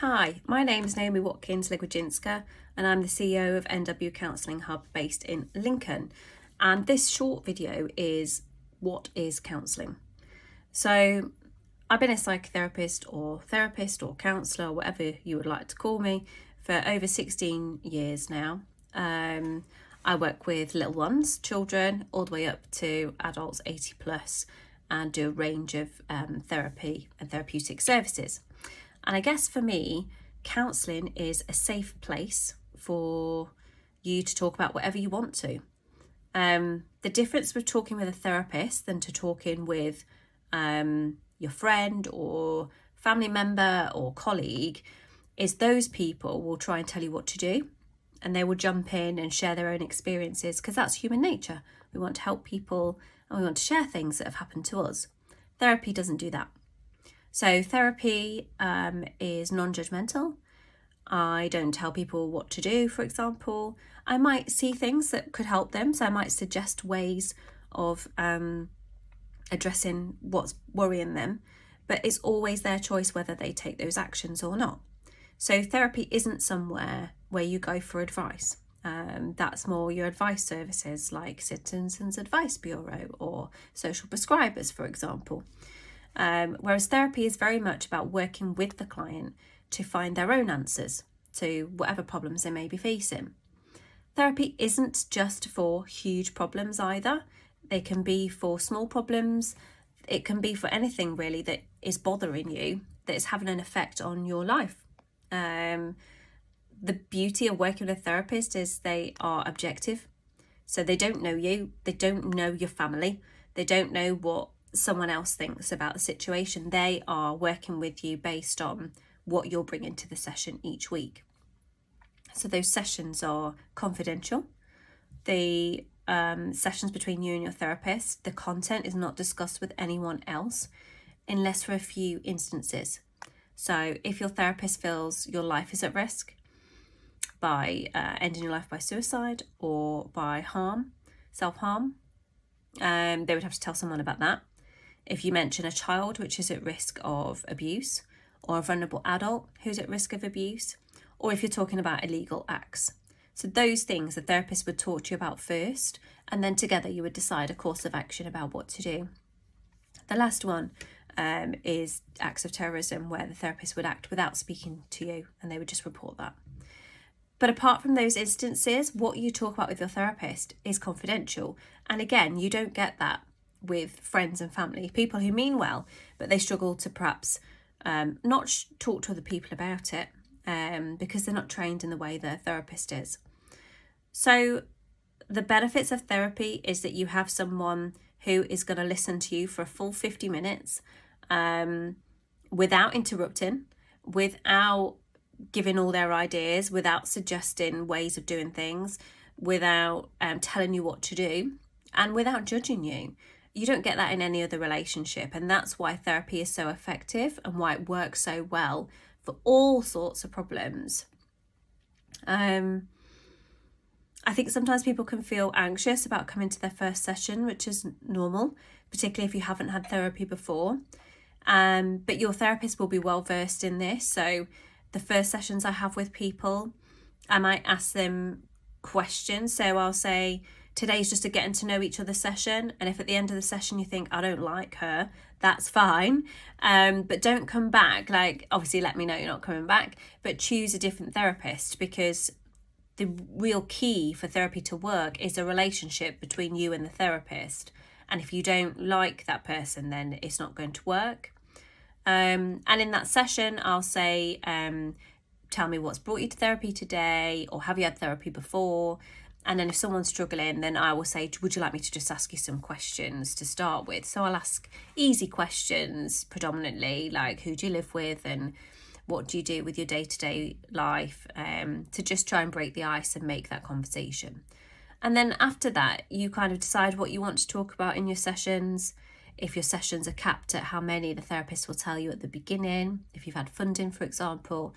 Hi, my name is Naomi Watkins, and I'm the CEO of NW Counselling Hub based in Lincoln. And this short video is what is counselling? So I've been a psychotherapist or therapist or counsellor, or whatever you would like to call me, for over 16 years now. I work with little ones, children, all the way up to adults 80 plus, and do a range of therapy and therapeutic services. And I guess for me, counselling is a safe place for you to talk about whatever you want to. The difference with talking with a therapist than to talking with your friend or family member or colleague is those people will try and tell you what to do, and they will jump in and share their own experiences, because that's human nature. We want to help people and we want to share things that have happened to us. Therapy doesn't do that. So therapy is non-judgmental. I don't tell people what to do, for example. I might see things that could help them, so I might suggest ways of addressing what's worrying them, but it's always their choice whether they take those actions or not. So therapy isn't somewhere where you go for advice. That's more your advice services like Citizens Advice Bureau or social prescribers, for example. Whereas therapy is very much about working with the client to find their own answers to whatever problems they may be facing. Therapy isn't just for huge problems either. They can be for small problems. It can be for anything really that is bothering you, that is having an effect on your life. The beauty of working with a therapist is they are objective. So they don't know you, they don't know your family, they don't know what someone else thinks about the situation. They are working with you based on what you're bringing to the session each week. So those sessions are confidential. The sessions between you and your therapist, the content is not discussed with anyone else unless for a few instances. So if your therapist feels your life is at risk by ending your life by suicide or by self-harm, they would have to tell someone about that. If you mention a child which is at risk of abuse, or a vulnerable adult who's at risk of abuse, or if you're talking about illegal acts. So those things the therapist would talk to you about first, and then together you would decide a course of action about what to do. The last one is acts of terrorism, where the therapist would act without speaking to you and they would just report that. But apart from those instances, what you talk about with your therapist is confidential. And again, you don't get that with friends and family, people who mean well, but they struggle to perhaps not talk to other people about it because they're not trained in the way their therapist is. So the benefits of therapy is that you have someone who is going to listen to you for a full 50 minutes without interrupting, without giving all their ideas, without suggesting ways of doing things, without telling you what to do, and without judging you. You don't get that in any other relationship, and that's why therapy is so effective and why it works so well for all sorts of problems. I think sometimes people can feel anxious about coming to their first session, which is normal, particularly if you haven't had therapy before. But your therapist will be well versed in this. So the first sessions I have with people, I might ask them questions. So I'll say, today's just a getting to know each other session, and if at the end of the session you think I don't like her, that's fine, but don't come back. Like, obviously let me know you're not coming back, but choose a different therapist, because the real key for therapy to work is a relationship between you and the therapist, and if you don't like that person, then it's not going to work. And in that session I'll say, tell me what's brought you to therapy today, or have you had therapy before? And then if someone's struggling, then I will say, would you like me to just ask you some questions to start with? So I'll ask easy questions predominantly, like who do you live with and what do you do with your day-to-day life, to just try and break the ice and make that conversation. And then after that, you kind of decide what you want to talk about in your sessions. If your sessions are capped at how many, the therapist will tell you at the beginning, if you've had funding, for example.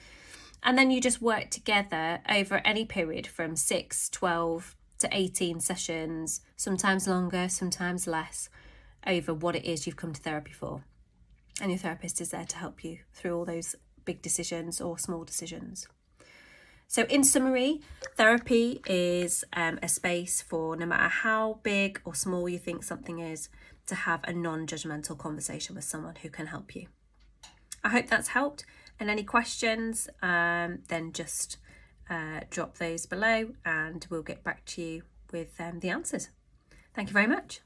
And then you just work together over any period from 6, 12 to 18 sessions, sometimes longer, sometimes less, over what it is you've come to therapy for. And your therapist is there to help you through all those big decisions or small decisions. So in summary, therapy is a space for, no matter how big or small you think something is, to have a non-judgmental conversation with someone who can help you. I hope that's helped. And any questions, then just drop those below and we'll get back to you with the answers. Thank you very much.